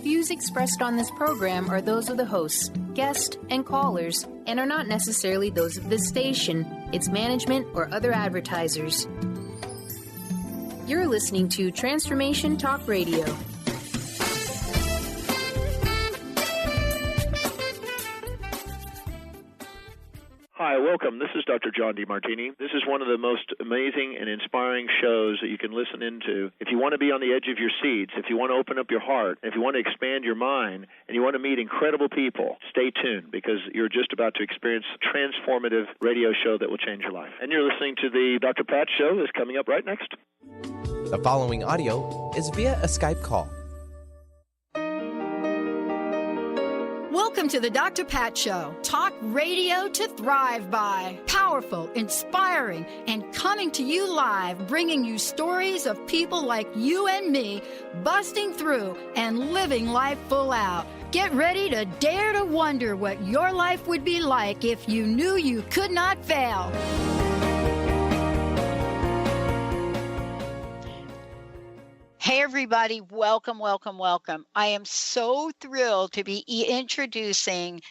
Views expressed on this program are those of the hosts, guests, and callers, and are not necessarily those of this station, its management, or other advertisers. You're listening to Transformation Talk Radio. Hi, welcome. This is Dr. John DeMartini. This is one of the most amazing and inspiring shows that you can listen into. If you want to be on the edge of your seats, if you want to open up your heart, if you want to expand your mind, and you want to meet incredible people, stay tuned because you're just about to experience a transformative radio show that will change your life. And you're listening to the Dr. Pat Show that's coming up right next. The following audio is via a Skype call. Welcome to the Dr. Pat Show. Talk radio to thrive by. Powerful, inspiring, and coming to you live, bringing you stories of people like you and me busting through and living life full out. Get ready to dare to wonder what your life would be like if you knew you could not fail. Hey, everybody. Welcome, welcome, welcome. I am so thrilled to be introducing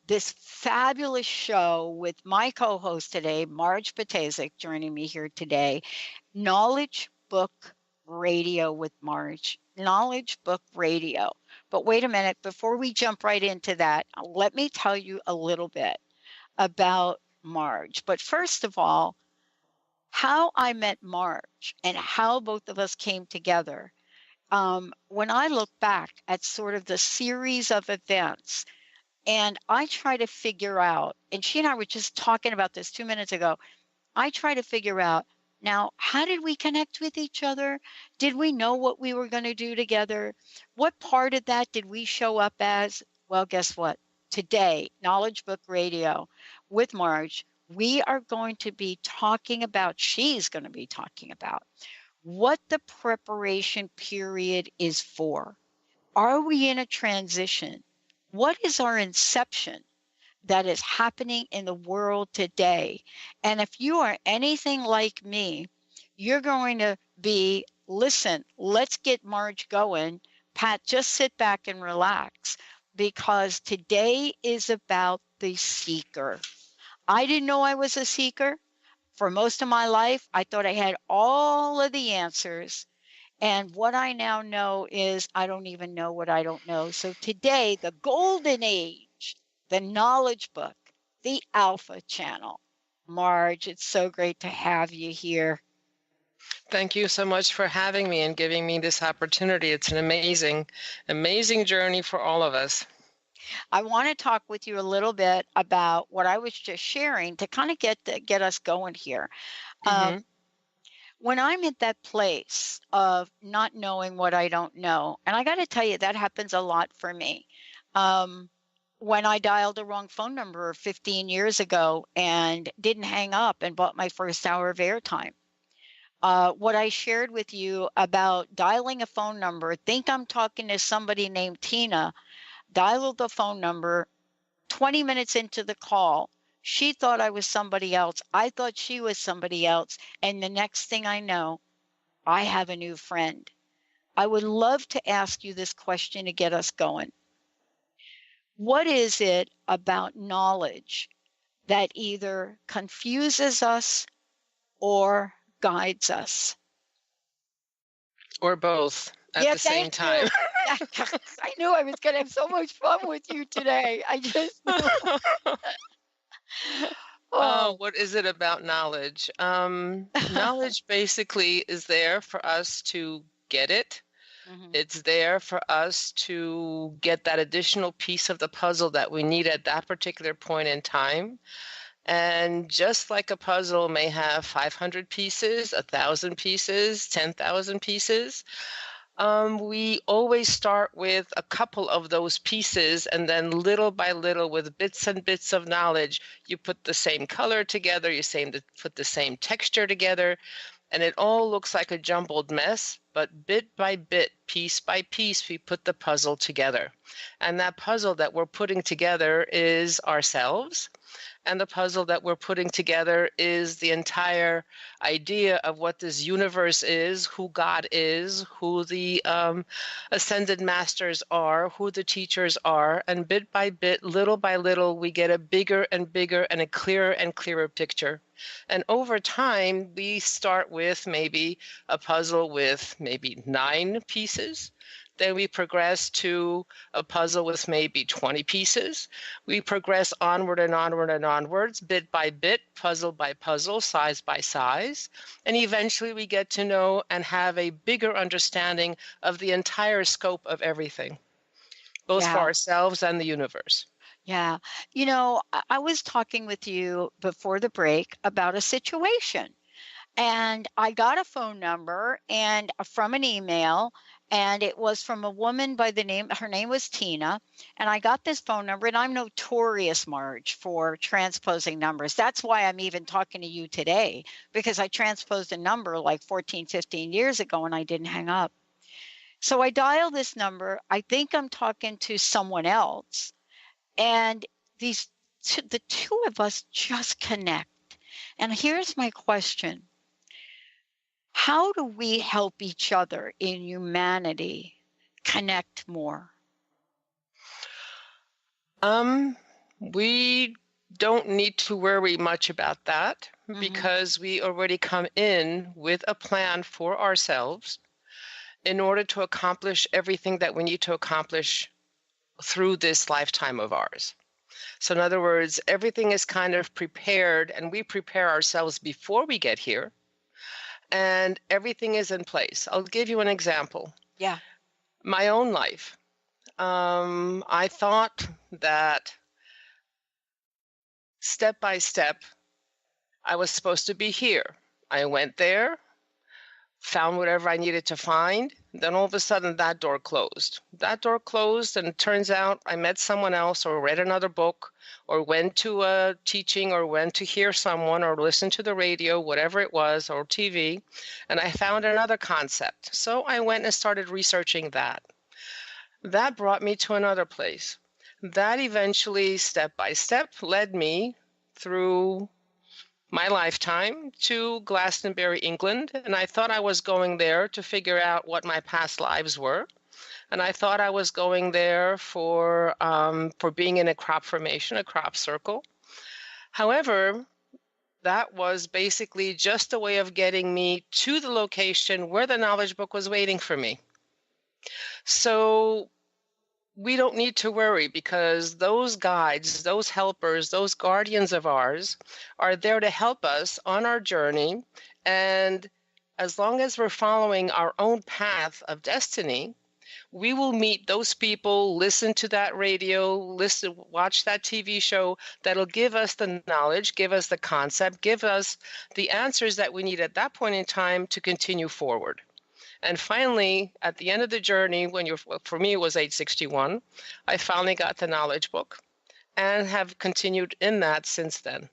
this fabulous show with my co-host today, Marge Ptaszek, joining me here today. Knowledge Book Radio with Marge. Knowledge Book Radio. But wait a minute. Before we jump right into that, let me tell you a little bit about Marge. But first of all, how I met Marge and how both of us came together. When I look back at sort of the series of events, and I try to figure out, and she and I were just talking about this 2 minutes ago, I try to figure out, now, how did we connect with each other? Did we know what we were going to do together? What part of that did we show up as? Well, guess what? Today, Knowledge Book Radio with Marge, we are going to be talking about, she's going to be talking about what the preparation period is for. Are we in a transition? What is our inception that is happening in the world today? And if you are anything like me, you're going to be, listen, let's get Marge going. Pat, just sit back and relax because today is about the seeker. I didn't know I was a seeker. For most of my life, I thought I had all of the answers. And what I now know is I don't even know what I don't know. So today, the golden age, the knowledge book, the Alpha Channel. Marge, it's so great to have you here. Thank you so much for having me and giving me this opportunity. It's an amazing, amazing journey for all of us. I want to talk with you a little bit about what I was just sharing to kind of get us going here. Mm-hmm. When I'm at that place of not knowing what I don't know, and I got to tell you, that happens a lot for me. When I dialed the wrong phone number 15 years ago and didn't hang up and bought my first hour of airtime. What I shared with you about dialing a phone number, think I'm talking to somebody named Tina, dialed the phone number, 20 minutes into the call, she thought I was somebody else. I thought she was somebody else. And the next thing I know, I have a new friend. I would love to ask you this question to get us going. What is it about knowledge that either confuses us or guides us? Or both at the same time. I knew I was going to have so much fun with you today. I just knew. What is it about knowledge? Knowledge basically is there for us to get it. Mm-hmm. It's there for us to get that additional piece of the puzzle that we need at that particular point in time. And just like a puzzle may have 500 pieces, 1,000 pieces, 10,000 pieces, we always start with a couple of those pieces, and then little by little, with bits and bits of knowledge, you put the same color together, put the same texture together, and it all looks like a jumbled mess, but bit by bit, piece by piece, we put the puzzle together. And that puzzle that we're putting together is ourselves. And the puzzle that we're putting together is the entire idea of what this universe is, who God is, who the ascended masters are, who the teachers are. And bit by bit, little by little, we get a bigger and bigger and a clearer and clearer picture. And over time, we start with maybe a puzzle with maybe 9 pieces. Then we progress to a puzzle with maybe 20 pieces. We progress onward and onward and onwards, bit by bit, puzzle by puzzle, size by size. And eventually we get to know and have a bigger understanding of the entire scope of everything, both for ourselves and the universe. Yeah. You know, I was talking with you before the break about a situation. And I got a phone number and from an email, and it was from a woman by the name, her name was Tina. And I got this phone number, and I'm notorious, Marge, for transposing numbers. That's why I'm even talking to you today, because I transposed a number like 14, 15 years ago and I didn't hang up. So I dial this number. I think I'm talking to someone else. And the two of us just connect. And here's my question. How do we help each other in humanity connect more? We don't need to worry much about that because we already come in with a plan for ourselves in order to accomplish everything that we need to accomplish through this lifetime of ours. So in other words, everything is kind of prepared, and we prepare ourselves before we get here. And everything is in place. I'll give you an example. Yeah. My own life. I thought that step by step, I was supposed to be here. I went there, found whatever I needed to find. Then all of a sudden that door closed. That door closed, and it turns out I met someone else or read another book or went to a teaching or went to hear someone or listen to the radio, whatever it was, or TV, and I found another concept. So I went and started researching that. That brought me to another place. That eventually, step by step, led me through my lifetime to Glastonbury, England, and I thought I was going there to figure out what my past lives were, and I thought I was going there for being in a crop formation, a crop circle. However, that was basically just a way of getting me to the location where the knowledge book was waiting for me. So we don't need to worry because those guides, those helpers, those guardians of ours are there to help us on our journey. And as long as we're following our own path of destiny, we will meet those people, listen to that radio, watch that TV show that'll give us the knowledge, give us the concept, give us the answers that we need at that point in time to continue forward. And finally, at the end of the journey, for me, it was age 61, I finally got the knowledge book and have continued in that since then.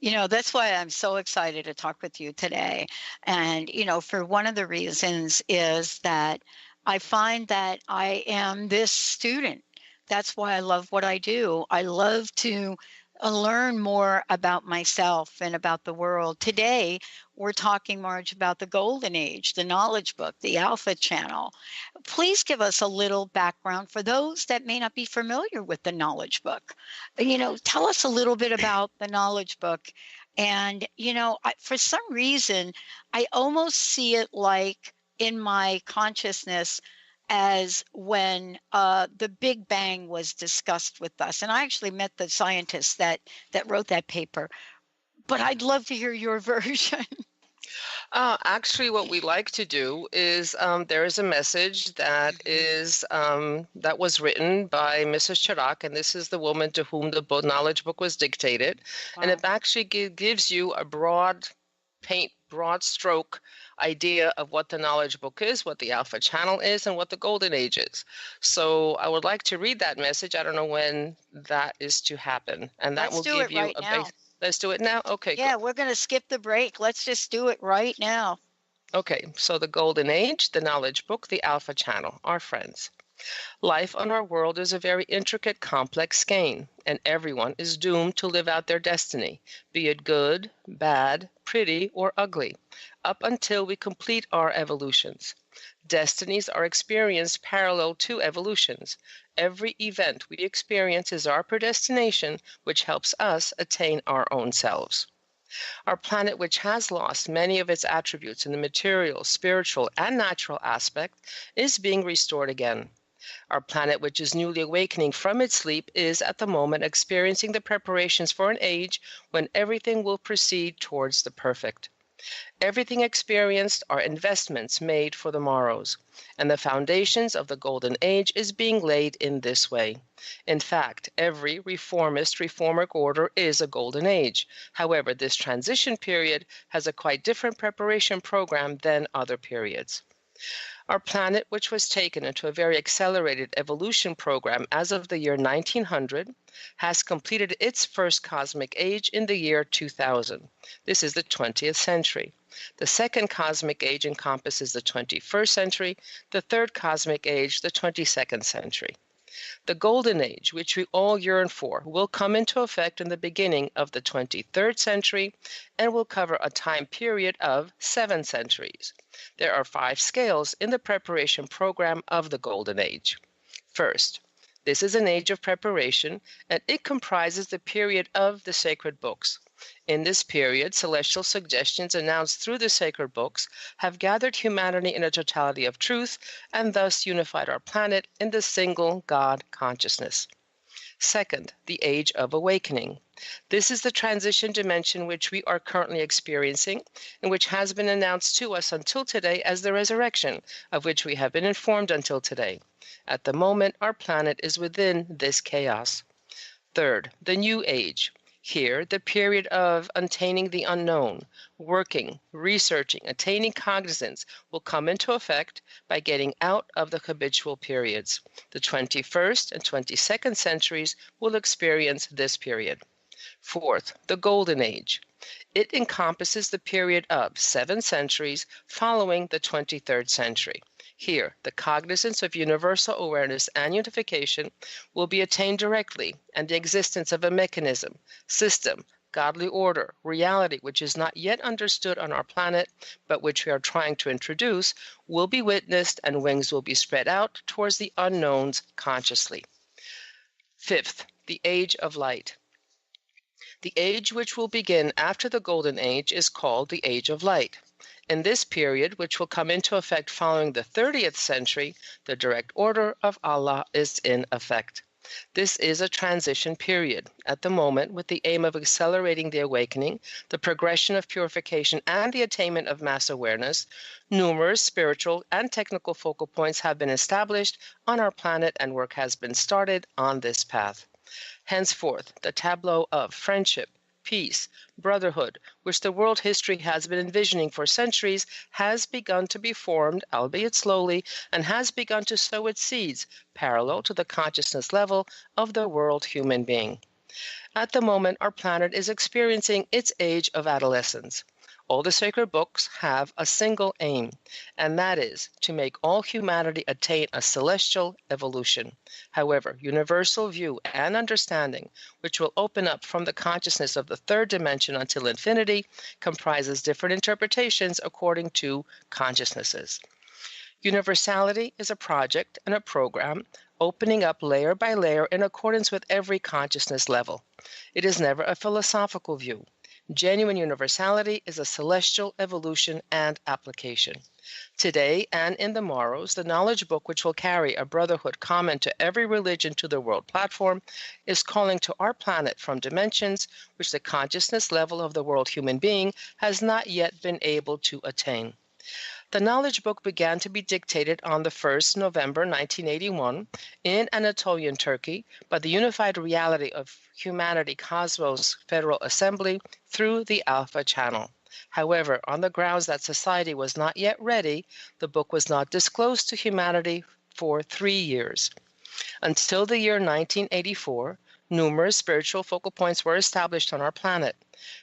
You know, that's why I'm so excited to talk with you today. And, you know, for one of the reasons is that I find that I am this student. That's why I love what I do. I love to learn more about myself and about the world. Today, we're talking, Marge, about the Golden Age, the Knowledge Book, the Alpha Channel. Please give us a little background for those that may not be familiar with the Knowledge Book. You know, tell us a little bit about the Knowledge Book. And, you know, for some reason, I almost see it like in my consciousness as when the Big Bang was discussed with us. And I actually met the scientists that wrote that paper. But I'd love to hear your version. Actually, what we like to do is there is a message that is that was written by Mrs. Chirac, and this is the woman to whom the knowledge book was dictated. Wow. And it actually gives you a broad stroke idea of what the knowledge book is, what the Alpha Channel is, and what the Golden Age is. So I would like to read that message. I don't know when that is to happen. And that will give you a base. Let's do it now? Okay. Yeah, we're going to skip the break. Let's just do it right now. Okay, so the Golden Age, the Knowledge Book, the Alpha Channel, our friends. Life on our world is a very intricate, complex skein, and everyone is doomed to live out their destiny, be it good, bad, pretty, or ugly, up until we complete our evolutions. Destinies are experienced parallel to evolutions. Every event we experience is our predestination, which helps us attain our own selves. Our planet, which has lost many of its attributes in the material, spiritual, and natural aspect, is being restored again. Our planet, which is newly awakening from its sleep, is at the moment experiencing the preparations for an age when everything will proceed towards the perfect. Everything experienced are investments made for the morrows, and the foundations of the golden age is being laid in this way. In fact, every reformer order is a golden age. However, this transition period has a quite different preparation program than other periods. Our planet, which was taken into a very accelerated evolution program as of the year 1900, has completed its first cosmic age in the year 2000. This is the 20th century. The second cosmic age encompasses the 21st century, the third cosmic age, the 22nd century. The golden age, which we all yearn for, will come into effect in the beginning of the 23rd century and will cover a time period of 7 centuries. There are 5 scales in the preparation program of the golden age. First, this is an age of preparation, and it comprises the period of the sacred books. In this period, celestial suggestions announced through the sacred books have gathered humanity in a totality of truth and thus unified our planet in the single God consciousness. Second, the age of awakening. This is the transition dimension which we are currently experiencing and which has been announced to us until today as the resurrection, of which we have been informed until today. At the moment, our planet is within this chaos. Third, the new age. Here, the period of attaining the unknown, working, researching, attaining cognizance will come into effect by getting out of the habitual periods. The 21st and 22nd centuries will experience this period. Fourth, the Golden Age. It encompasses the period of 7 centuries following the 23rd century. Here, the cognizance of universal awareness and unification will be attained directly, and the existence of a mechanism, system, godly order, reality which is not yet understood on our planet, but which we are trying to introduce, will be witnessed and wings will be spread out towards the unknowns consciously. Fifth, the Age of Light. The age which will begin after the Golden Age is called the Age of Light. In this period, which will come into effect following the 30th century, the direct order of Allah is in effect. This is a transition period at the moment with the aim of accelerating the awakening, the progression of purification, and the attainment of mass awareness. Numerous spiritual and technical focal points have been established on our planet and work has been started on this path. Henceforth, the tableau of friendship, peace, brotherhood, which the world history has been envisioning for centuries, has begun to be formed, albeit slowly, and has begun to sow its seeds parallel to the consciousness level of the world human being. At the moment, our planet is experiencing its age of adolescence. All the sacred books have a single aim, and that is to make all humanity attain a celestial evolution. However, universal view and understanding, which will open up from the consciousness of the third dimension until infinity, comprises different interpretations according to consciousnesses. Universality is a project and a program opening up layer by layer in accordance with every consciousness level. It is never a philosophical view. Genuine universality is a celestial evolution and application. Today and in the morrows, the knowledge book, which will carry a brotherhood common to every religion to the world platform, is calling to our planet from dimensions which the consciousness level of the world human being has not yet been able to attain. The knowledge book began to be dictated on the 1st November 1981 in Anatolian Turkey by the Unified Reality of Humanity Cosmos Federal Assembly through the Alpha Channel. However, on the grounds that society was not yet ready, the book was not disclosed to humanity for 3 years. Until the year 1984, Numerous spiritual focal points were established on our planet.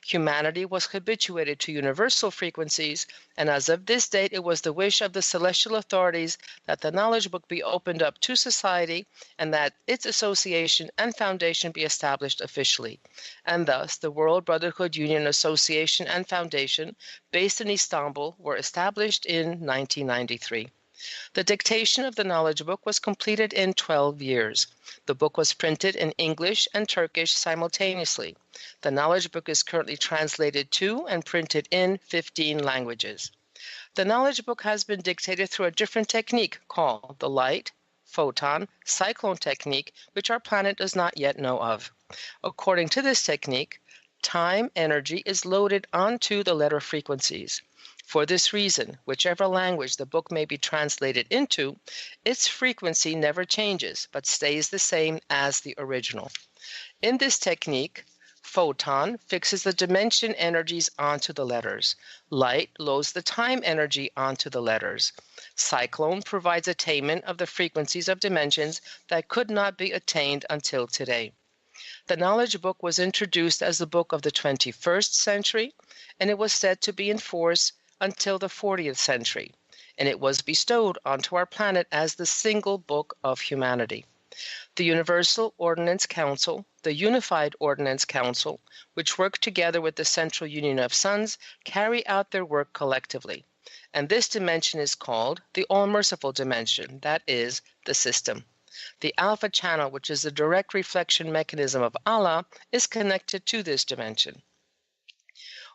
Humanity was habituated to universal frequencies, and as of this date, it was the wish of the celestial authorities that the knowledge book be opened up to society and that its association and foundation be established officially. And thus, the World Brotherhood Union Association and Foundation, based in Istanbul, were established in 1993. The dictation of the knowledge book was completed in 12 years. The book was printed in English and Turkish simultaneously. The knowledge book is currently translated to and printed in 15 languages. The knowledge book has been dictated through a different technique called the light, photon, cyclone technique, which our planet does not yet know of. According to this technique, time energy is loaded onto the letter frequencies. For this reason, whichever language the book may be translated into, its frequency never changes, but stays the same as the original. In this technique, photon fixes the dimension energies onto the letters. Light loads the time energy onto the letters. Cyclone provides attainment of the frequencies of dimensions that could not be attained until today. The knowledge book was introduced as the book of the 21st century, and it was said to be in force until the 40th century, and it was bestowed onto our planet as the single book of humanity. The Universal Ordinance Council, the Unified Ordinance Council, which work together with the Central Union of Suns, carry out their work collectively. And this dimension is called the All-Merciful Dimension, that is, the system. The Alpha channel, which is the direct reflection mechanism of Allah, is connected to this dimension.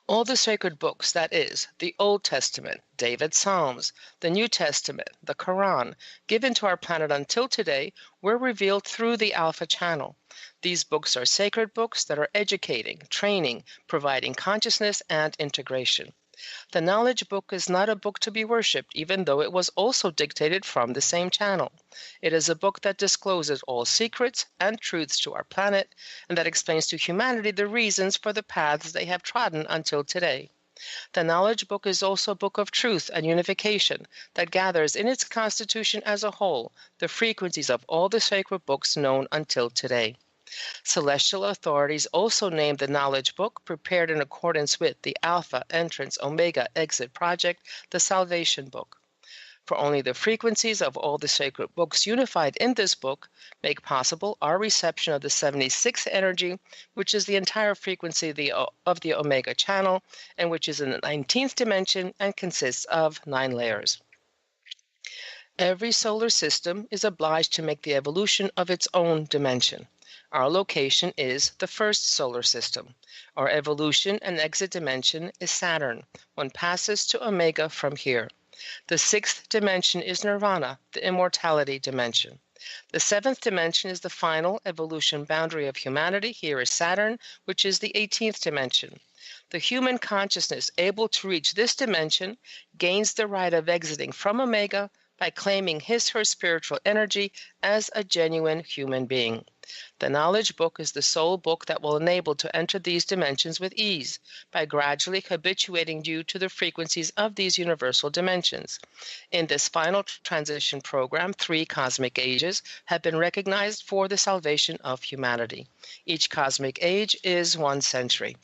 All the sacred books, that is, the Old Testament, David's Psalms, the New Testament, the Quran, given to our planet until today, were revealed through the Alpha channel. These books are sacred books that are educating, training, providing consciousness and integration. The knowledge book is not a book to be worshipped, even though it was also dictated from the same channel. It is a book that discloses all secrets and truths to our planet, and that explains to humanity the reasons for the paths they have trodden until today. The knowledge book is also a book of truth and unification that gathers in its constitution as a whole the frequencies of all the sacred books known until today. Celestial authorities also named the knowledge book, prepared in accordance with the Alpha, Entrance, Omega, Exit Project, the Salvation Book. For only the frequencies of all the sacred books unified in this book make possible our reception of the 76th energy, which is the entire frequency of the Omega channel, and which is in the 19th dimension and consists of 9 layers. Every solar system is obliged to make the evolution of its own dimension. Our location is the first solar system. Our evolution and exit dimension is Saturn. One passes to Omega from here. The 6th dimension is Nirvana, the immortality dimension. The 7th dimension is the final evolution boundary of humanity. Here is Saturn, which is the 18th dimension. The human consciousness able to reach this dimension gains the right of exiting from Omega by claiming his/her spiritual energy as a genuine human being. The knowledge book is the sole book that will enable to enter these dimensions with ease by gradually habituating you to the frequencies of these universal dimensions. In this final transition program, 3 cosmic ages have been recognized for the salvation of humanity. Each cosmic age is 1 century.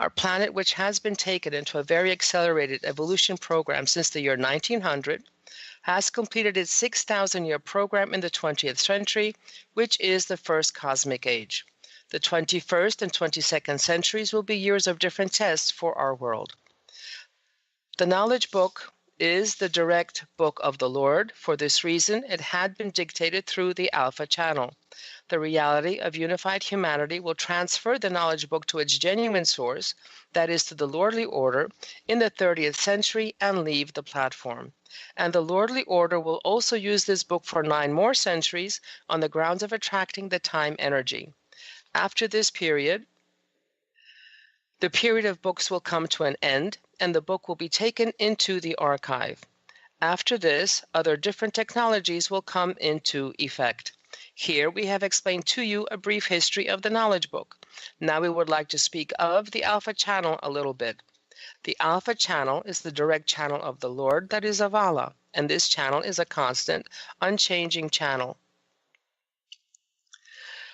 Our planet, which has been taken into a very accelerated evolution program since the year 1900, has completed its 6,000-year program in the 20th century, which is the first cosmic age. The 21st and 22nd centuries will be years of different tests for our world. The knowledge book is the direct book of the Lord. For this reason, it had been dictated through the Alpha channel. The reality of unified humanity will transfer the knowledge book to its genuine source, that is to the Lordly Order, in the 30th century and leave the platform. And the Lordly Order will also use this book for 9 more centuries on the grounds of attracting the time energy. After this period, the period of books will come to an end, and the book will be taken into the archive. After this, other different technologies will come into effect. Here we have explained to you a brief history of the knowledge book. Now we would like to speak of the Alpha channel a little bit. The Alpha channel is the direct channel of the Lord, that is of Allah, and this channel is a constant, unchanging channel.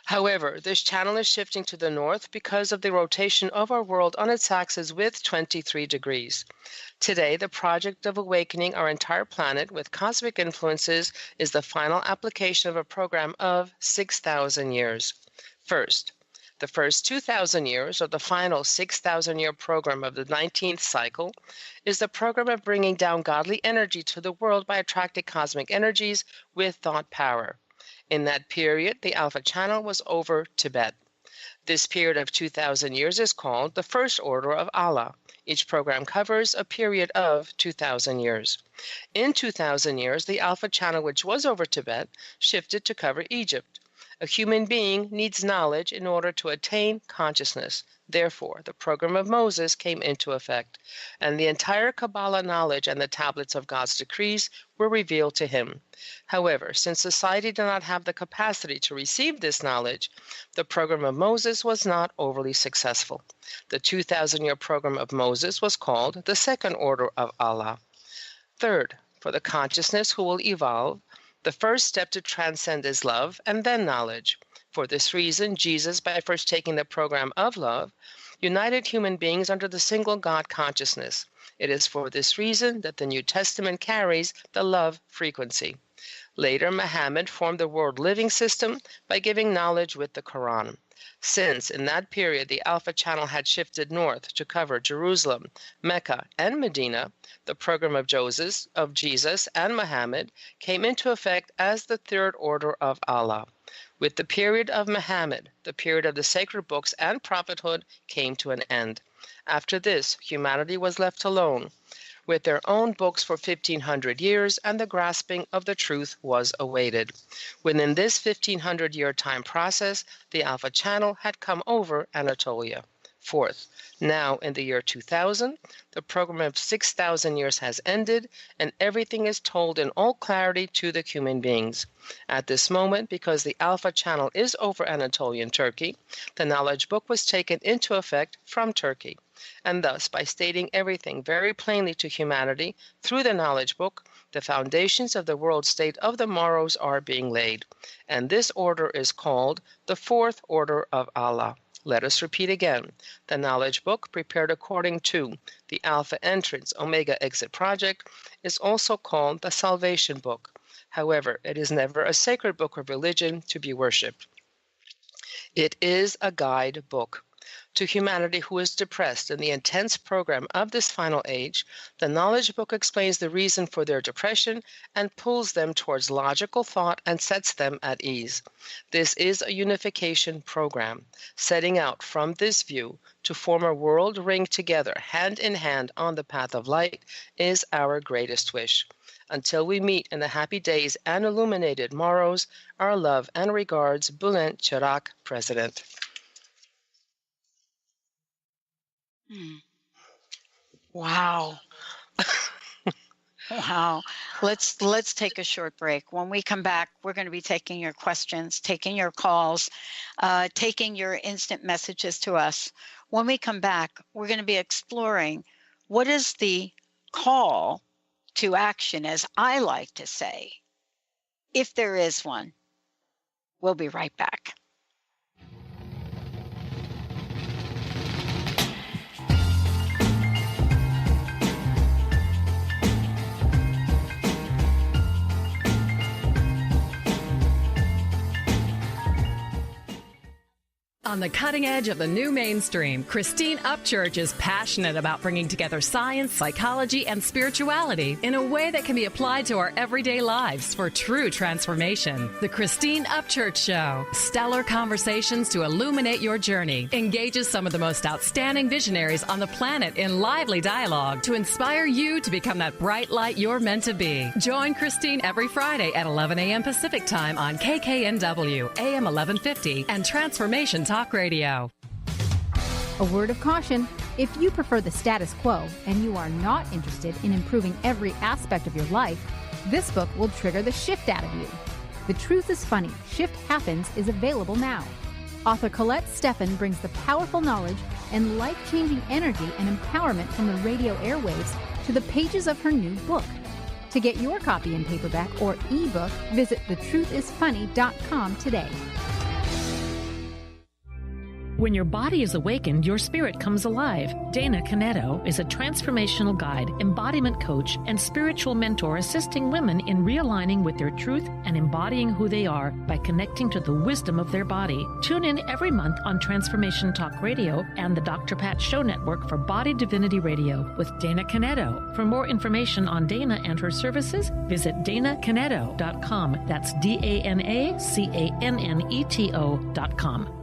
However, this channel is shifting to the north because of the rotation of our world on its axis with 23 degrees. Today, the project of awakening our entire planet with cosmic influences is the final application of a program of 6,000 years. First, the first 2,000 years, or the final 6,000-year program of the 19th cycle, is the program of bringing down godly energy to the world by attracting cosmic energies with thought power. In that period, the Alpha Channel was over Tibet. This period of 2,000 years is called the First Order of Allah. Each program covers a period of 2,000 years. In 2,000 years, the Alpha Channel, which was over Tibet, shifted to cover Egypt. A human being needs knowledge in order to attain consciousness. Therefore, the program of Moses came into effect, and the entire Kabbalah knowledge and the tablets of God's decrees were revealed to him. However, since society did not have the capacity to receive this knowledge, the program of Moses was not overly successful. The 2,000-year program of Moses was called the Second Order of Allah. Third, for the consciousness who will evolve, the first step to transcend is love and then knowledge. For this reason, Jesus, by first taking the program of love, united human beings under the single God consciousness. It is for this reason that the New Testament carries the love frequency. Later, Muhammad formed the world living system by giving knowledge with the Quran. Since in that period the Alpha Channel had shifted north to cover Jerusalem, Mecca, and Medina, the program of Jesus and Muhammad came into effect as the Third Order of Allah. With the period of Muhammad, the period of the sacred books and prophethood came to an end. After this, humanity was left alone with their own books for 1,500 years, and the grasping of the truth was awaited. Within this 1,500-year time process, the Alpha Channel had come over Anatolia. Fourth, now in the year 2000, the program of 6,000 years has ended, and everything is told in all clarity to the human beings. At this moment, because the Alpha Channel is over Anatolian Turkey, the knowledge book was taken into effect from Turkey. And thus, by stating everything very plainly to humanity through the knowledge book, the foundations of the world state of the morrows are being laid. And this order is called the Fourth Order of Allah. Let us repeat again. The knowledge book, prepared according to the Alpha Entrance, Omega Exit Project, is also called the Salvation Book. However, it is never a sacred book of religion to be worshipped. It is a guide book. To humanity who is depressed in the intense program of this final age, the knowledge book explains the reason for their depression and pulls them towards logical thought and sets them at ease. This is a unification program. Setting out from this view to form a world ring together, hand in hand on the path of light, is our greatest wish. Until we meet in the happy days and illuminated morrows, our love and regards, Bulent Chirac, President. Wow. Wow. Let's take a short break. When we come back, we're going to be taking your questions, taking your calls, taking your instant messages to us. When we come back, we're going to be exploring what is the call to action, as I like to say, if there is one. We'll be right back. On the cutting edge of the new mainstream, Christine Upchurch is passionate about bringing together science, psychology, and spirituality in a way that can be applied to our everyday lives for true transformation. The Christine Upchurch Show, stellar conversations to illuminate your journey, engages some of the most outstanding visionaries on the planet in lively dialogue to inspire you to become that bright light you're meant to be. Join Christine every Friday at 11 a.m. Pacific Time on KKNW, AM 1150, and Transformation Talk Radio. A word of caution: if you prefer the status quo and you are not interested in improving every aspect of your life, this book will trigger the shift out of you. The Truth is Funny, Shift Happens is available now. Author Colette Steffen brings the powerful knowledge and life-changing energy and empowerment from the radio airwaves to the pages of her new book. To get your copy in paperback or ebook, visit thetruthisfunny.com today. When your body is awakened, your spirit comes alive. Dana Canetto is a transformational guide, embodiment coach, and spiritual mentor assisting women in realigning with their truth and embodying who they are by connecting to the wisdom of their body. Tune in every month on Transformation Talk Radio and the Dr. Pat Show Network for Body Divinity Radio with Dana Canetto. For more information on Dana and her services, visit danacanetto.com. That's DANACANNETO.com.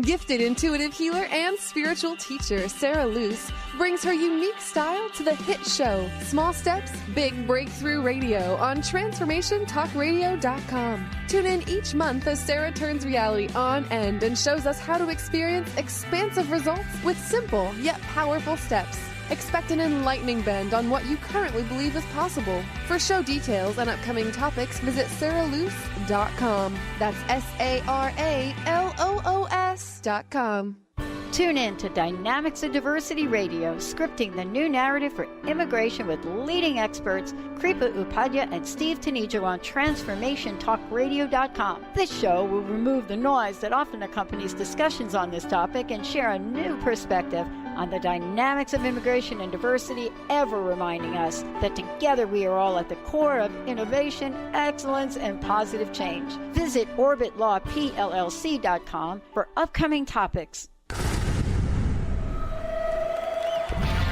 Gifted intuitive healer and spiritual teacher Sarah Luce brings her unique style to the hit show Small Steps, Big Breakthrough Radio on TransformationTalkRadio.com. Tune in each month as Sarah turns reality on end and shows us how to experience expansive results with simple yet powerful steps. Expect an enlightening bend on what you currently believe is possible. For show details and upcoming topics, visit sarahluce.com. That's SARALOOS.com. Tune in to Dynamics of Diversity Radio, scripting the new narrative for immigration with leading experts Kripa Upadhyaya and Steve Tanijo on TransformationTalkRadio.com. This show will remove the noise that often accompanies discussions on this topic and share a new perspective on the dynamics of immigration and diversity, ever reminding us that together we are all at the core of innovation, excellence, and positive change. Visit OrbitLawPLLC.com for upcoming topics.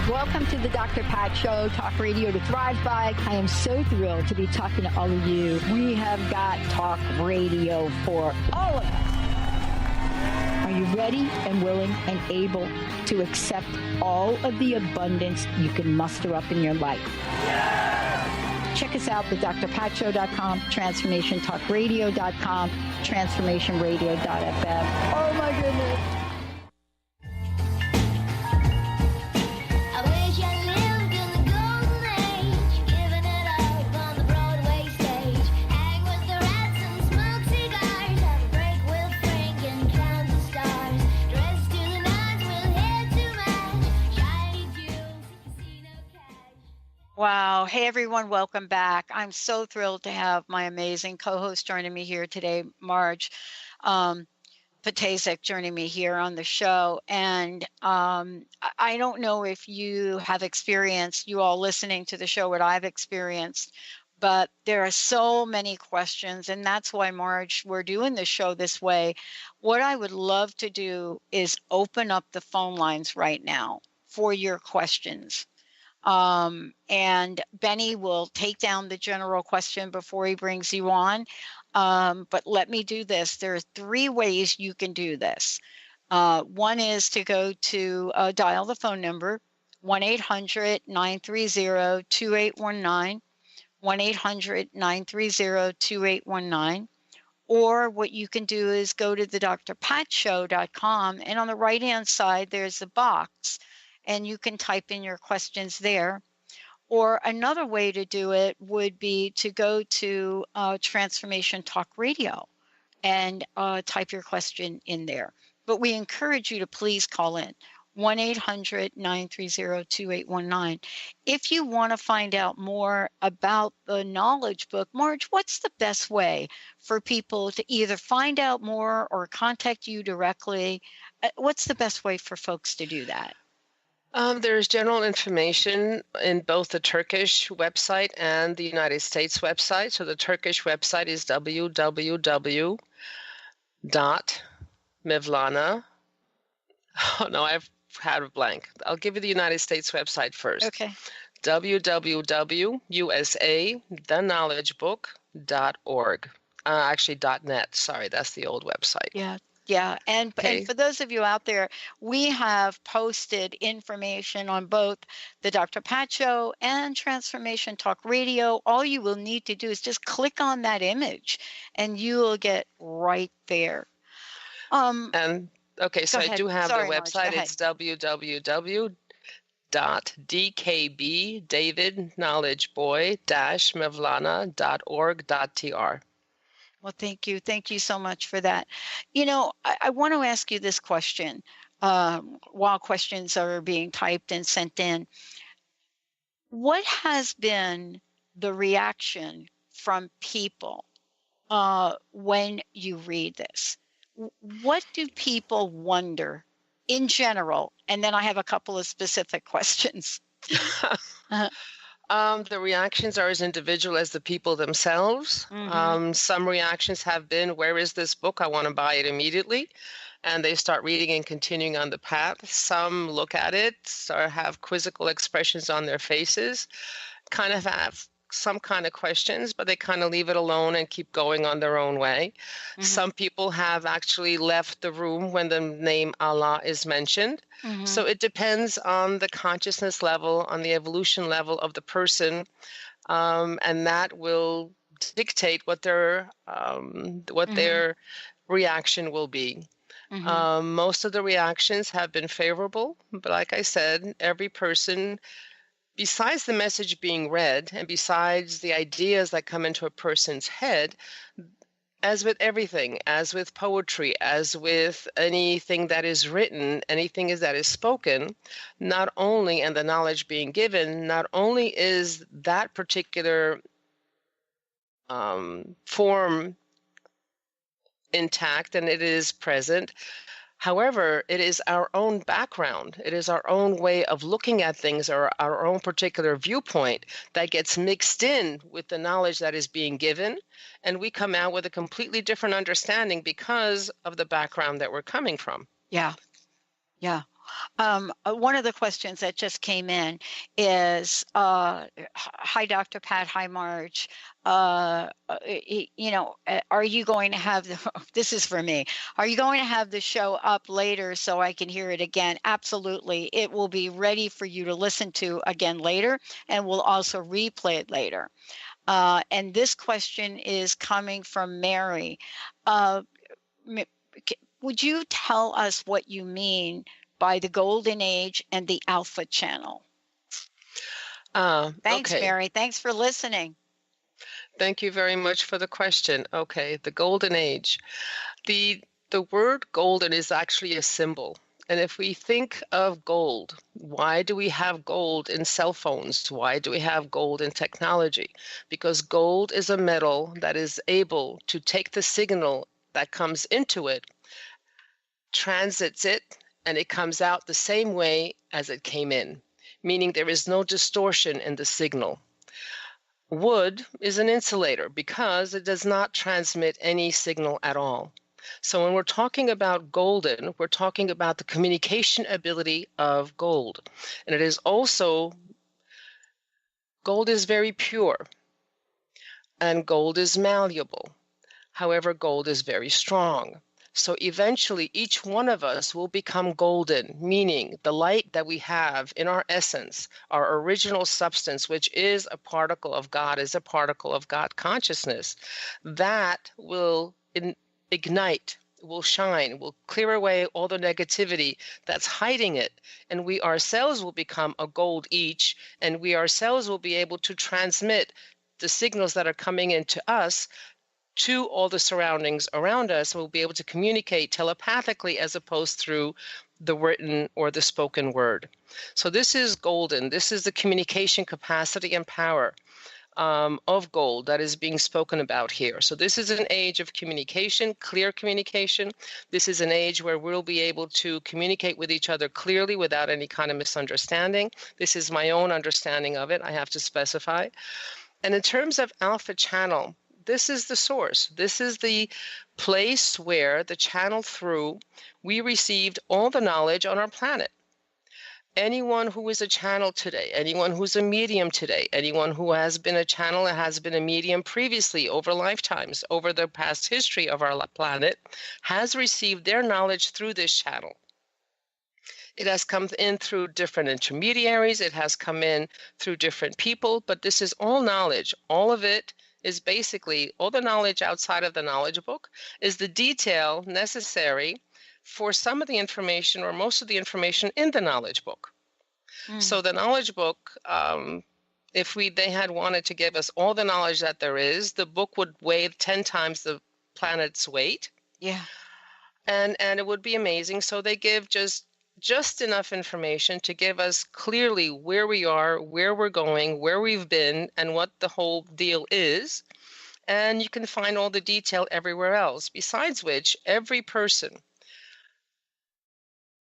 Welcome to the Dr. Pat Show, Talk Radio to Thrive By. I am so thrilled to be talking to all of you. We have got talk radio for all of us. Are you ready and willing and able to accept all of the abundance you can muster up in your life? Yeah! Check us out at drpatshow.com, transformationtalkradio.com, transformationradio.fm. Oh my goodness. Wow. Hey, everyone. Welcome back. I'm so thrilled to have my amazing co-host joining me here today, Marge Ptaszek, joining me here on the show. And I don't know if you have experienced, you all listening to the show, what I've experienced, but there are so many questions. And that's why, Marge, we're doing the show this way. What I would love to do is open up the phone lines right now for your questions. And Benny will take down the general question before he brings you on. But let me do this. There are three ways you can do this. One is to go to dial the phone number, 1-800-930-2819, 1-800-930-2819. Or what you can do is go to the drpatshow.com, and on the right-hand side, there's a box. And you can type in your questions there. Or another way to do it would be to go to Transformation Talk Radio and type your question in there. But we encourage you to please call in, 1-800-930-2819. If you want to find out more about the Knowledge Book, Marge, what's the best way for people to either find out more or contact you directly? What's the best way for folks to do that? There's general information in both the Turkish website and the United States website. So the Turkish website is www.mevlana. Oh, no, I've had a blank. I'll give you the United States website first. Okay. www.usa.theknowledgebook.org. Actually, .net. Sorry, that's the old website. Yeah. Yeah, and for those of you out there, we have posted information on both the Dr. Pat Show and Transformation Talk Radio. All you will need to do is just click on that image, and you will get right there. Okay, so I do have the website. Marge, it's www.dkbdavidknowledgeboy-mevlana.org.tr. Well, thank you. Thank you so much for that. You know, I want to ask you this question while questions are being typed and sent in. What has been the reaction from people when you read this? what do people wonder in general? And then I have a couple of specific questions. The reactions are as individual as the people themselves. Some reactions have been, where is this book? I want to buy it immediately. And they start reading and continuing on the path. Some look at it, or have quizzical expressions on their faces, kind of have some kind of questions, but they kind of leave it alone and keep going on their own way. Some people have actually left the room when the name Allah is mentioned. So it depends on the consciousness level, on the evolution level of the person, and that will dictate what their reaction will be. Most of the reactions have been favorable, but like I said, every person, besides the message being read and besides the ideas that come into a person's head, as with everything, as with poetry, as with anything that is written, anything that is spoken, not only, and the knowledge being given, not only is that particular form intact and it is present. However, it is our own background. It is our own way of looking at things, or our own particular viewpoint that gets mixed in with the knowledge that is being given. And we come out with a completely different understanding because of the background that we're coming from. Yeah. Yeah. One of the questions that just came in is, hi, Dr. Pat. Hi, Marge. Are you going to have this is for me. Are you going to have the show up later so I can hear it again? Absolutely. It will be ready for you to listen to again later, and we'll also replay it later. And this question is coming from Mary. Would you tell us what you mean by the golden age and the alpha channel? Thanks, okay. Mary. Thanks for listening. Thank you very much for the question. Okay, the golden age. The word golden is actually a symbol. And if we think of gold, why do we have gold in cell phones? Why do we have gold in technology? Because gold is a metal that is able to take the signal that comes into it, transits it, and it comes out the same way as it came in, meaning there is no distortion in the signal. Wood is an insulator because it does not transmit any signal at all. So when we're talking about golden, we're talking about the communication ability of gold. And it is also, gold is very pure, and gold is malleable. However, gold is very strong. So eventually, each one of us will become golden, meaning the light that we have in our essence, our original substance, which is a particle of God, is a particle of God consciousness, that will ignite, will shine, will clear away all the negativity that's hiding it. And we ourselves will become a gold each, and we ourselves will be able to transmit the signals that are coming into us to all the surroundings around us. We'll be able to communicate telepathically as opposed through the written or the spoken word. So this is golden. This is the communication capacity and power of gold that is being spoken about here. So this is an age of communication, clear communication. This is an age where we'll be able to communicate with each other clearly without any kind of misunderstanding. This is my own understanding of it, I have to specify. And in terms of alpha channel, this is the source. This is the place where the channel through we received all the knowledge on our planet. Anyone who is a channel today, anyone who's a medium today, anyone who has been a channel and has been a medium previously over lifetimes, over the past history of our planet, has received their knowledge through this channel. It has come in through different intermediaries. It has come in through different people, but this is all knowledge. All of it is basically, all the knowledge outside of the knowledge book is the detail necessary for some of the information or most of the information in the knowledge book. So the knowledge book, if they had wanted to give us all the knowledge that there is, the book would weigh 10 times the planet's weight. Yeah. And it would be amazing. So they give just enough information to give us clearly where we are, where we're going, where we've been, and what the whole deal is. and you can find all the detail everywhere else. Besides which, every person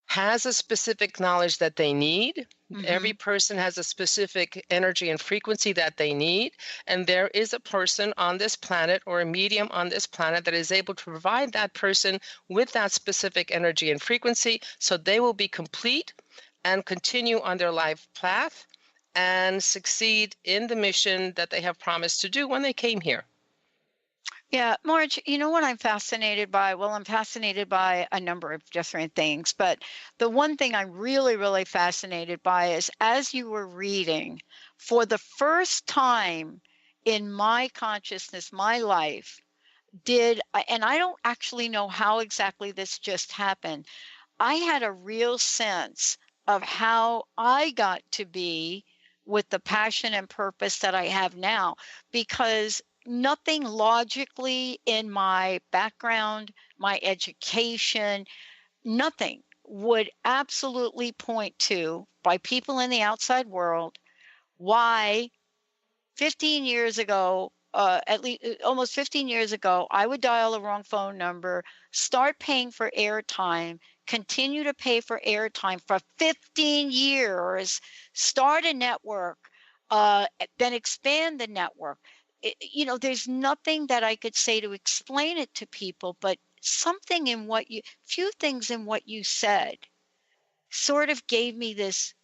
has a specific knowledge that they need. Every person has a specific energy and frequency that they need. And there is a person on this planet or a medium on this planet that is able to provide that person with that specific energy and frequency, so they will be complete and continue on their life path and succeed in the mission that they have promised to do when they came here. Yeah, Marge, you know what I'm fascinated by? Well, I'm fascinated by a number of different things, but the one thing I'm really, really fascinated by is as you were reading, for the first time in my consciousness, my life, and I don't actually know how exactly this just happened, I had a real sense of how I got to be with the passion and purpose that I have now, because nothing logically in my background, my education, nothing would absolutely point to, by people in the outside world, why 15 years ago, at least almost 15 years ago, I would dial the wrong phone number, start paying for airtime, continue to pay for airtime for 15 years, start a network, then expand the network. There's nothing that I could say to explain it to people, but few things in what you said sort of gave me this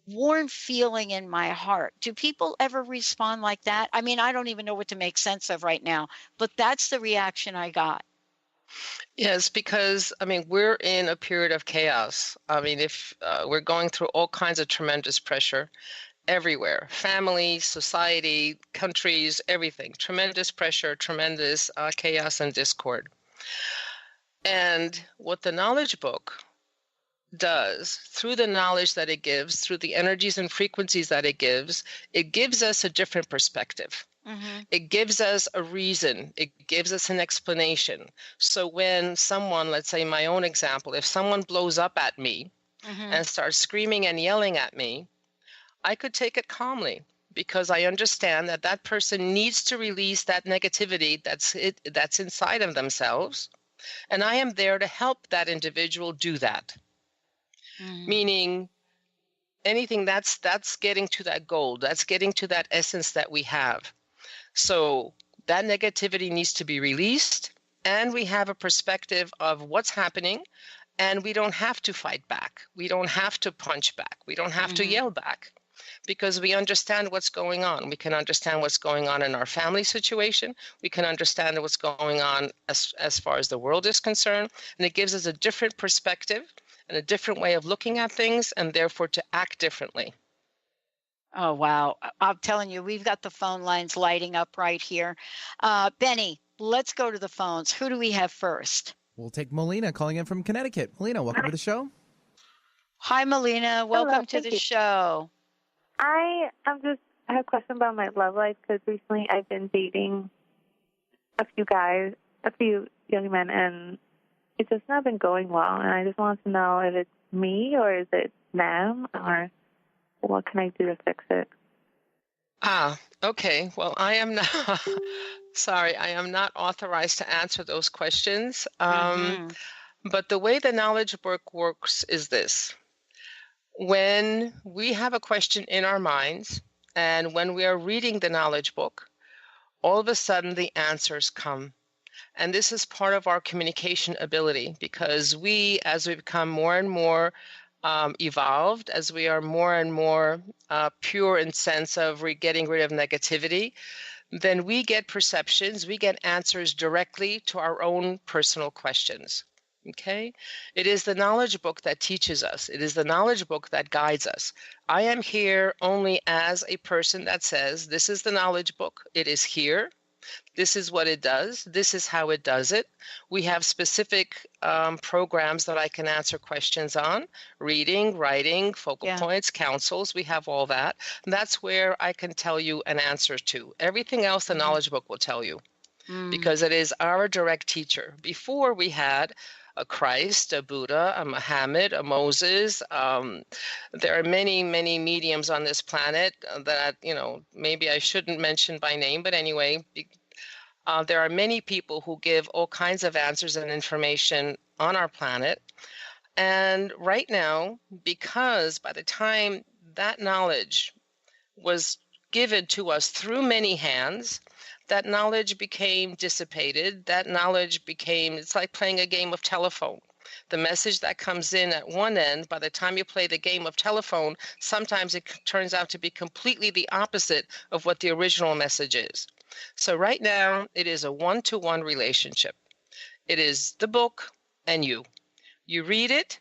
warm feeling in my heart. Do people ever respond like that? I mean, I don't even know what to make sense of right now, but that's the reaction I got. Yes, because, we're in a period of chaos. If we're going through all kinds of tremendous pressure everywhere, family, society, countries, everything, tremendous pressure, tremendous chaos and discord. And what the knowledge book does, through the knowledge that it gives, through the energies and frequencies that it gives us a different perspective. It gives us a reason. It gives us an explanation. So when someone, let's say my own example, if someone blows up at me and starts screaming and yelling at me, I could take it calmly, because I understand that that person needs to release that negativity that's inside of themselves. And I am there to help that individual do that. Meaning anything that's getting to that goal, that's getting to that essence that we have. So that negativity needs to be released, and we have a perspective of what's happening, and we don't have to fight back. We don't have to punch back. We don't have to yell back, because we understand what's going on. We can understand what's going on in our family situation. We can understand what's going on as far as the world is concerned, and it gives us a different perspective and a different way of looking at things, and therefore to act differently. Oh, wow. I'm telling you, we've got the phone lines lighting up right here. Benny, let's go to the phones. Who do we have first? We'll take Melina calling in from Connecticut. Melina, welcome to the show. Hi, Melina. Welcome to the show. I have a question about my love life, because recently I've been dating a few young men, and it's just not been going well. And I just want to know if it's me or is it them, or what can I do to fix it? Okay. Well, I am not, sorry, I am not authorized to answer those questions. But the way the knowledge book works is this. When we have a question in our minds, and when we are reading the knowledge book, all of a sudden the answers come. And this is part of our communication ability, because as we become more and more evolved, as we are more and more pure in sense of getting rid of negativity, then we get perceptions, we get answers directly to our own personal questions. Okay? It is the knowledge book that teaches us. It is the knowledge book that guides us. I am here only as a person that says, this is the knowledge book. It is here. This is what it does. This is how it does it. We have specific programs that I can answer questions on: reading, writing, focal points, councils. We have all that. And that's where I can tell you an answer to. Everything else the knowledge book will tell you, because it is our direct teacher. Before we had a Christ, a Buddha, a Muhammad, a Moses. There are many, many mediums on this planet that, maybe I shouldn't mention by name, but anyway, There are many people who give all kinds of answers and information on our planet. And right now, because by the time that knowledge was given to us through many hands, that knowledge became dissipated. That knowledge became, it's like playing a game of telephone. The message that comes in at one end, by the time you play the game of telephone, sometimes it turns out to be completely the opposite of what the original message is. So right now, it is a one-to-one relationship. It is the book and you. You read it,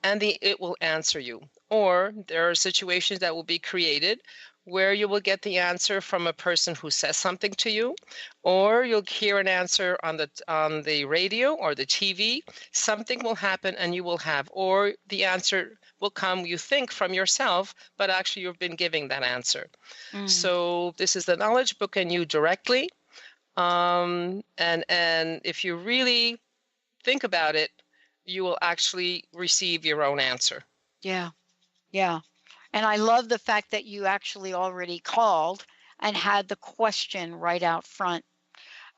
and it will answer you. Or there are situations that will be created where you will get the answer from a person who says something to you, or you'll hear an answer on the radio or the TV. Something will happen and you will have, or the answer will come, you think, from yourself, but actually you've been giving that answer. So this is the knowledge book and you directly. And if you really think about it, you will actually receive your own answer. Yeah. Yeah. And I love the fact that you actually already called and had the question right out front.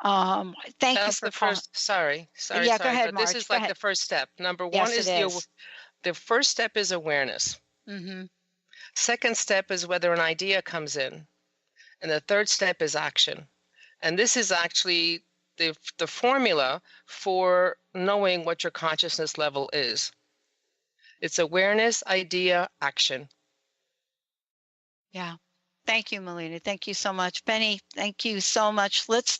Thank you for calling. Sorry. Yeah, go ahead, but this Marge. is like the first step. Number one is the first step is awareness. Mm-hmm. Second step is whether an idea comes in. And the third step is action. And this is actually the formula for knowing what your consciousness level is. It's awareness, idea, action. Yeah. Thank you, Melina. Thank you so much. Penny, thank you so much. Let's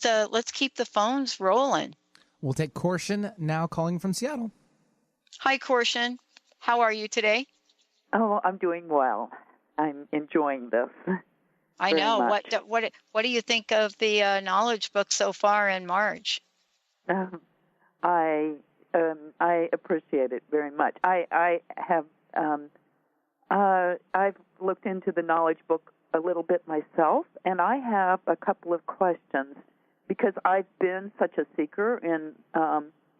keep the phones rolling. We'll take Korshan now calling from Seattle. Hi, Korshan. How are you today? Oh, I'm doing well. I'm enjoying this. I know. What do you think of the knowledge book so far in Marge? I appreciate it very much. I've looked into the knowledge book a little bit myself, and I have a couple of questions because I've been such a seeker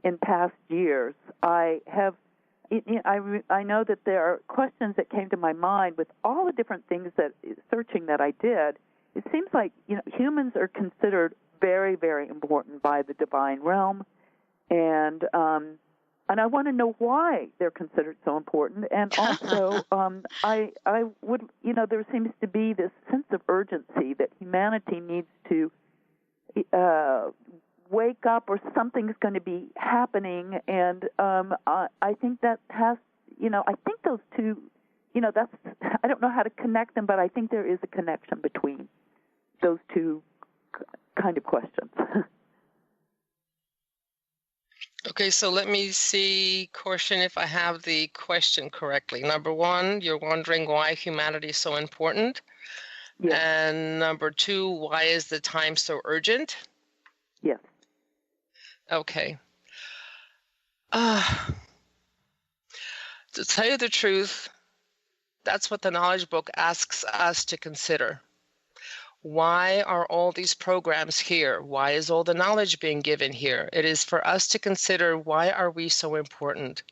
in past years. I know that there are questions that came to my mind with all the different things searching that I did. It seems like humans are considered very, very important by the divine realm, and I want to know why they're considered so important. And also, I would, there seems to be this sense of urgency that humanity needs to wake up, or something's going to be happening. And I think that has, I think those two, I don't know how to connect them, but I think there is a connection between those two kind of questions. Okay, so let me see, Korshan, if I have the question correctly. Number one, you're wondering why humanity is so important. Yes. And number two, why is the time so urgent? Yes. Okay. To tell you the truth, that's what the knowledge book asks us to consider. Why are all these programs here? Why is all the knowledge being given here? It is for us to consider, why are we so important?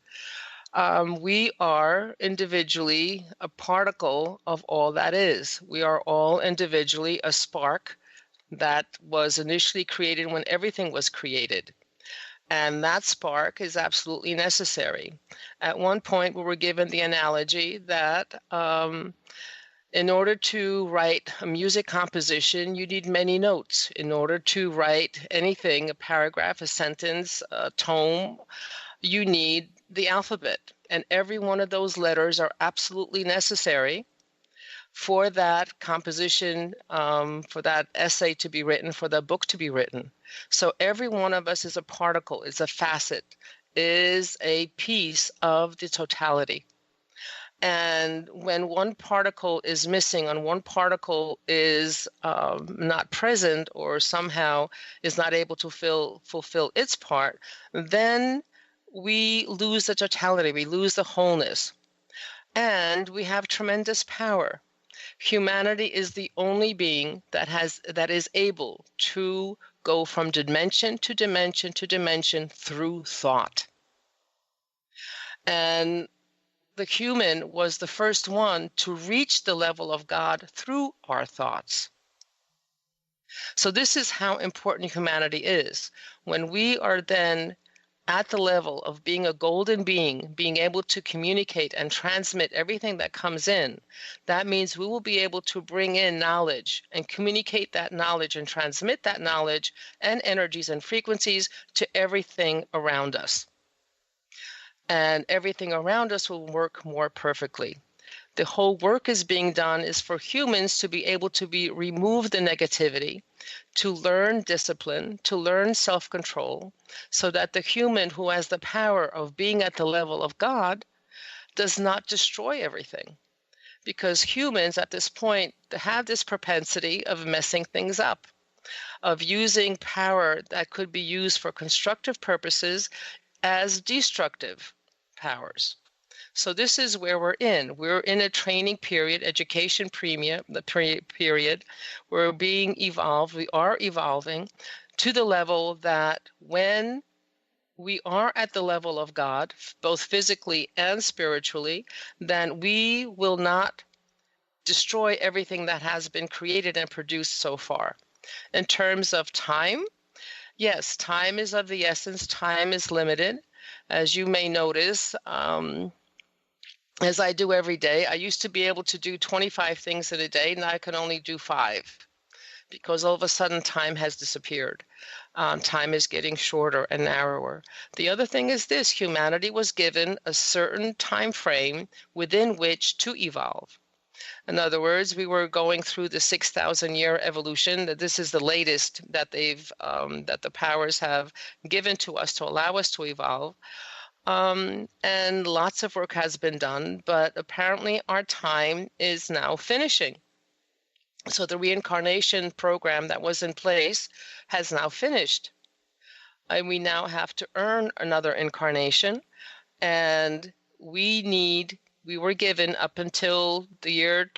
We are individually a particle of all that is. We are all individually a spark that was initially created when everything was created. And that spark is absolutely necessary. At one point, we were given the analogy that in order to write a music composition, you need many notes. In order to write anything, a paragraph, a sentence, a tome, you need the alphabet. And every one of those letters are absolutely necessary for that composition, for that essay to be written, for the book to be written. So every one of us is a particle, is a facet, is a piece of the totality. And when one particle is missing, and one particle is not present, or somehow is not able to fulfill its part, then we lose the totality, we lose the wholeness. And we have tremendous power. Humanity is the only being that is able to go from dimension to dimension to dimension through thought. And the human was the first one to reach the level of God through our thoughts. So this is how important humanity is. When we are then at the level of being a golden being, being able to communicate and transmit everything that comes in, that means we will be able to bring in knowledge and communicate that knowledge and transmit that knowledge and energies and frequencies to everything around us. And everything around us will work more perfectly. The whole work is being done is for humans to be able to remove the negativity, to learn discipline, to learn self-control, so that the human who has the power of being at the level of God does not destroy everything. Because humans at this point have this propensity of messing things up, of using power that could be used for constructive purposes as destructive powers. So this is where we're in. We're in a training period, education period. We're being evolved. We are evolving to the level that when we are at the level of God, both physically and spiritually, then we will not destroy everything that has been created and produced so far. In terms of time, yes, time is of the essence. Time is limited. As you may notice, as I do every day, I used to be able to do 25 things in a day. Now I can only do 5 because all of a sudden time has disappeared. Time is getting shorter and narrower. The other thing is this: humanity was given a certain time frame within which to evolve. In other words, we were going through the 6,000-year evolution. That this is the latest that that the powers have given to us to allow us to evolve. And lots of work has been done, but apparently our time is now finishing. So the reincarnation program that was in place has now finished. And we now have to earn another incarnation. And we were given up until the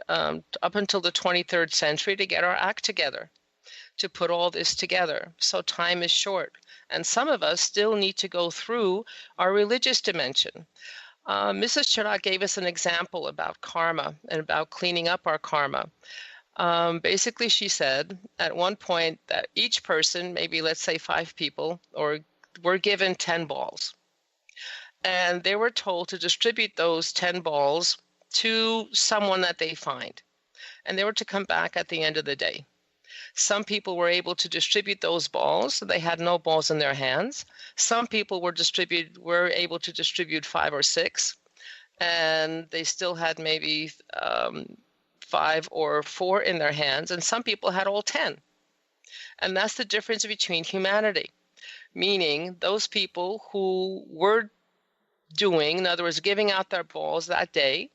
23rd century to get our act together, to put all this together. So time is short. And some of us still need to go through our religious dimension. Mrs. Chirac gave us an example about karma and about cleaning up our karma. Basically, she said at one point that each person, maybe let's say 5 people, were given 10 balls. And they were told to distribute those 10 balls to someone that they find. And they were to come back at the end of the day. Some people were able to distribute those balls. They had no balls in their hands. Some people were able to distribute 5 or 6, and they still had maybe 5 or 4 in their hands, and some people had all 10. And that's the difference between humanity, meaning those people who were doing, in other words, giving out their balls that day,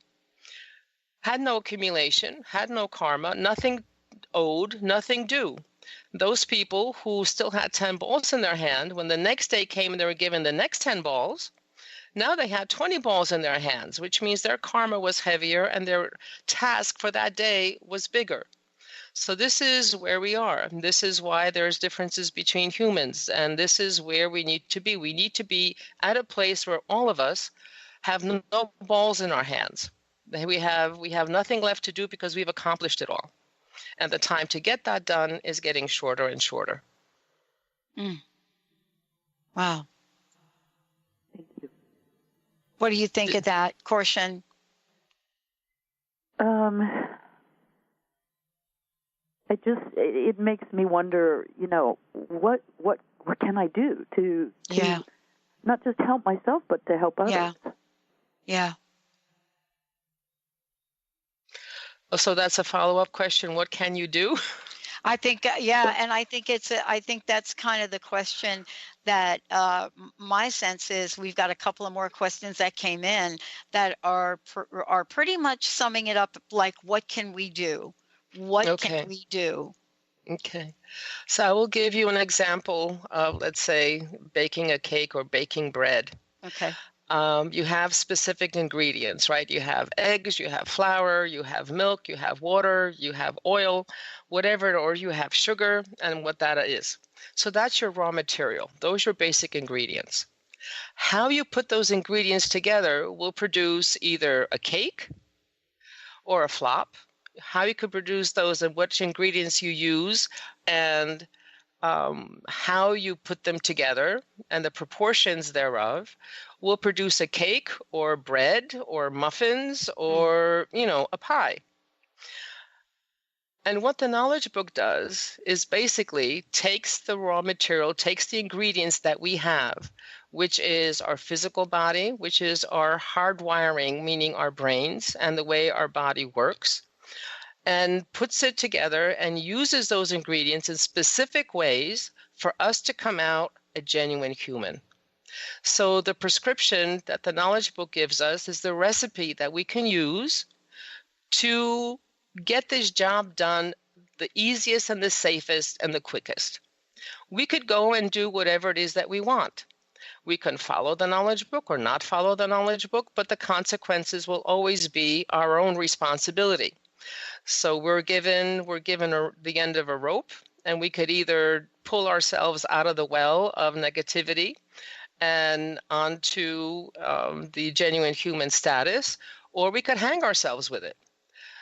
had no accumulation, had no karma, nothing owed, nothing due. Those people who still had 10 balls in their hand, when the next day came and they were given the next 10 balls, now they had 20 balls in their hands, which means their karma was heavier and their task for that day was bigger. So this is where we are. This is why there's differences between humans, and this is where we need to be. We need to be at a place where all of us have no balls in our hands. We have nothing left to do because we've accomplished it all. And the time to get that done is getting shorter and shorter. Wow. Thank you. What do you think of that, Korshan? It makes me wonder, what can I do to not just help myself, but to help others? Yeah. So that's a follow-up question. What can you do? I think, and I think that's kind of the question that my sense is. We've got a couple of more questions that came in that are pretty much summing it up like, what can we do? What can we do? Okay. So I will give you an example of, let's say, baking a cake or baking bread. Okay. You have specific ingredients, right? You have eggs, you have flour, you have milk, you have water, you have oil, whatever, or you have sugar, and what that is. So that's your raw material. Those are your basic ingredients. How you put those ingredients together will produce either a cake or a flop. how you could produce those and which ingredients you use and how you put them together and the proportions thereof will produce a cake or bread or muffins or, a pie. And what the knowledge book does is basically takes the raw material, takes the ingredients that we have, which is our physical body, which is our hardwiring, meaning our brains and the way our body works, and puts it together and uses those ingredients in specific ways for us to come out a genuine human. So the prescription that the knowledge book gives us is the recipe that we can use to get this job done the easiest and the safest and the quickest. We could go and do whatever it is that we want. We can follow the knowledge book or not follow the knowledge book, but the consequences will always be our own responsibility. So we're given the end of a rope, and we could either pull ourselves out of the well of negativity and onto the genuine human status, or we could hang ourselves with it.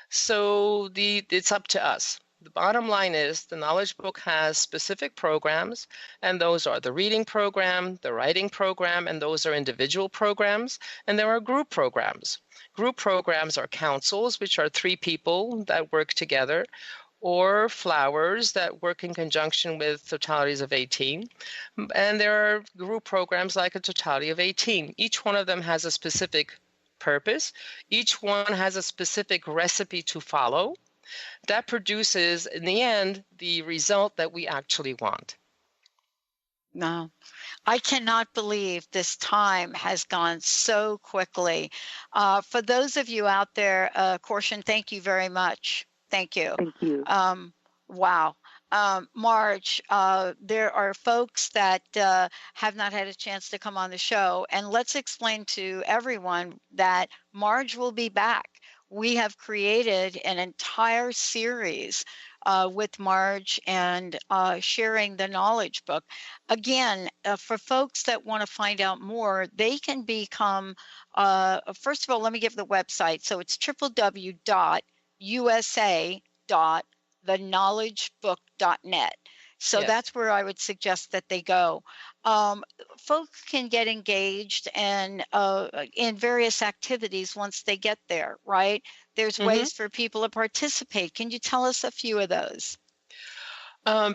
So it's up to us. The bottom line is the knowledge book has specific programs, and those are the reading program, the writing program, and those are individual programs, and there are group programs. Group programs are councils, which are 3 people that work together, or flowers that work in conjunction with totalities of 18. And there are group programs like a totality of 18. Each one of them has a specific purpose. Each one has a specific recipe to follow that produces, in the end, the result that we actually want. No, I cannot believe this time has gone so quickly. For those of you out there, Korshen, thank you very much. Thank you. Thank you. Wow. Marge, there are folks that have not had a chance to come on the show, and let's explain to everyone that Marge will be back. We have created an entire series with Marge and sharing the knowledge book. Again, for folks that want to find out more, they can become, first of all, let me give the website. So it's www.usa.theknowledgebook.net. So Yes. That's where I would suggest that they go. Folks can get engaged and in various activities once they get there, right? There's ways for people to participate. Can you tell us a few of those?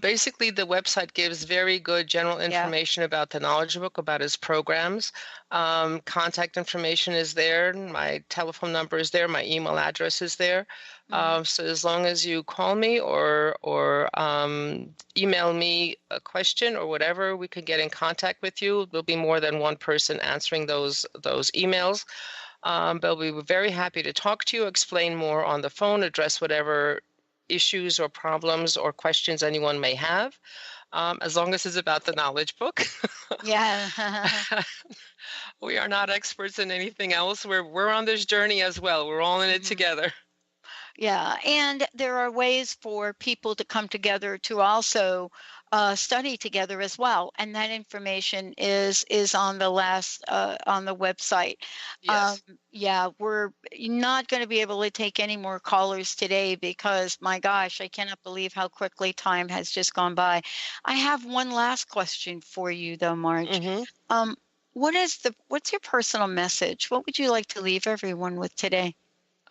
Basically, the website gives very good general information about the knowledge book, about its programs. Contact information is there. My telephone number is there. My email address is there. So as long as you call me or email me a question or whatever, we can get in contact with you. There'll be more than one person answering those emails. They'll be very happy to talk to you, explain more on the phone, address whatever issues or problems or questions anyone may have, as long as it's about the knowledge book. Yeah. We are not experts in anything else. We're on this journey as well. We're all in it together. Yeah, and there are ways for people to come together to also study together as well, and that information is on the on the website. Yes. Yeah, we're not going to be able to take any more callers today because, my gosh, I cannot believe how quickly time has just gone by. I have one last question for you, though, Marge. What's your personal message? What would you like to leave everyone with today?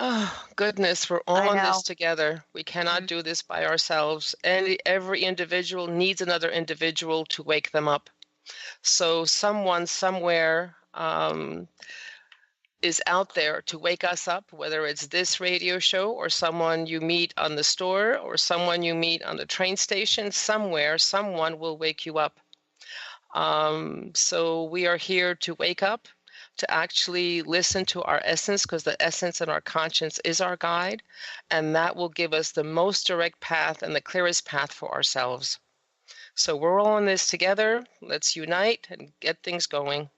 Oh, goodness, we're all in this together. We cannot do this by ourselves. And every individual needs another individual to wake them up. So someone somewhere is out there to wake us up, whether it's this radio show or someone you meet on the store or someone you meet on the train station. Somewhere, someone will wake you up. So we are here to wake up, to actually listen to our essence, because the essence and our conscience is our guide, and that will give us the most direct path and the clearest path for ourselves. So we're all in this together. Let's unite and get things going.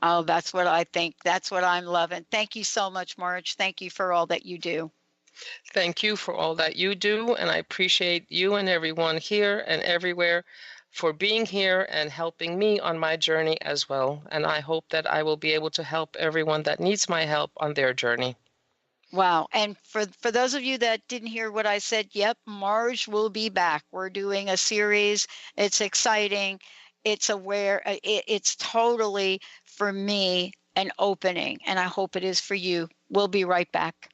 Oh, that's what I think. That's what I'm loving. Thank you so much, Marge. Thank you for all that you do. Thank you for all that you do, and I appreciate you and everyone here and everywhere for being here and helping me on my journey as well. And I hope that I will be able to help everyone that needs my help on their journey. Wow. And for those of you that didn't hear what I said, yep, Marge will be back. We're doing a series. It's exciting. It's totally, for me, an opening, and I hope it is for you. We'll be right back.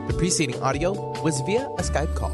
The preceding audio was via a Skype call.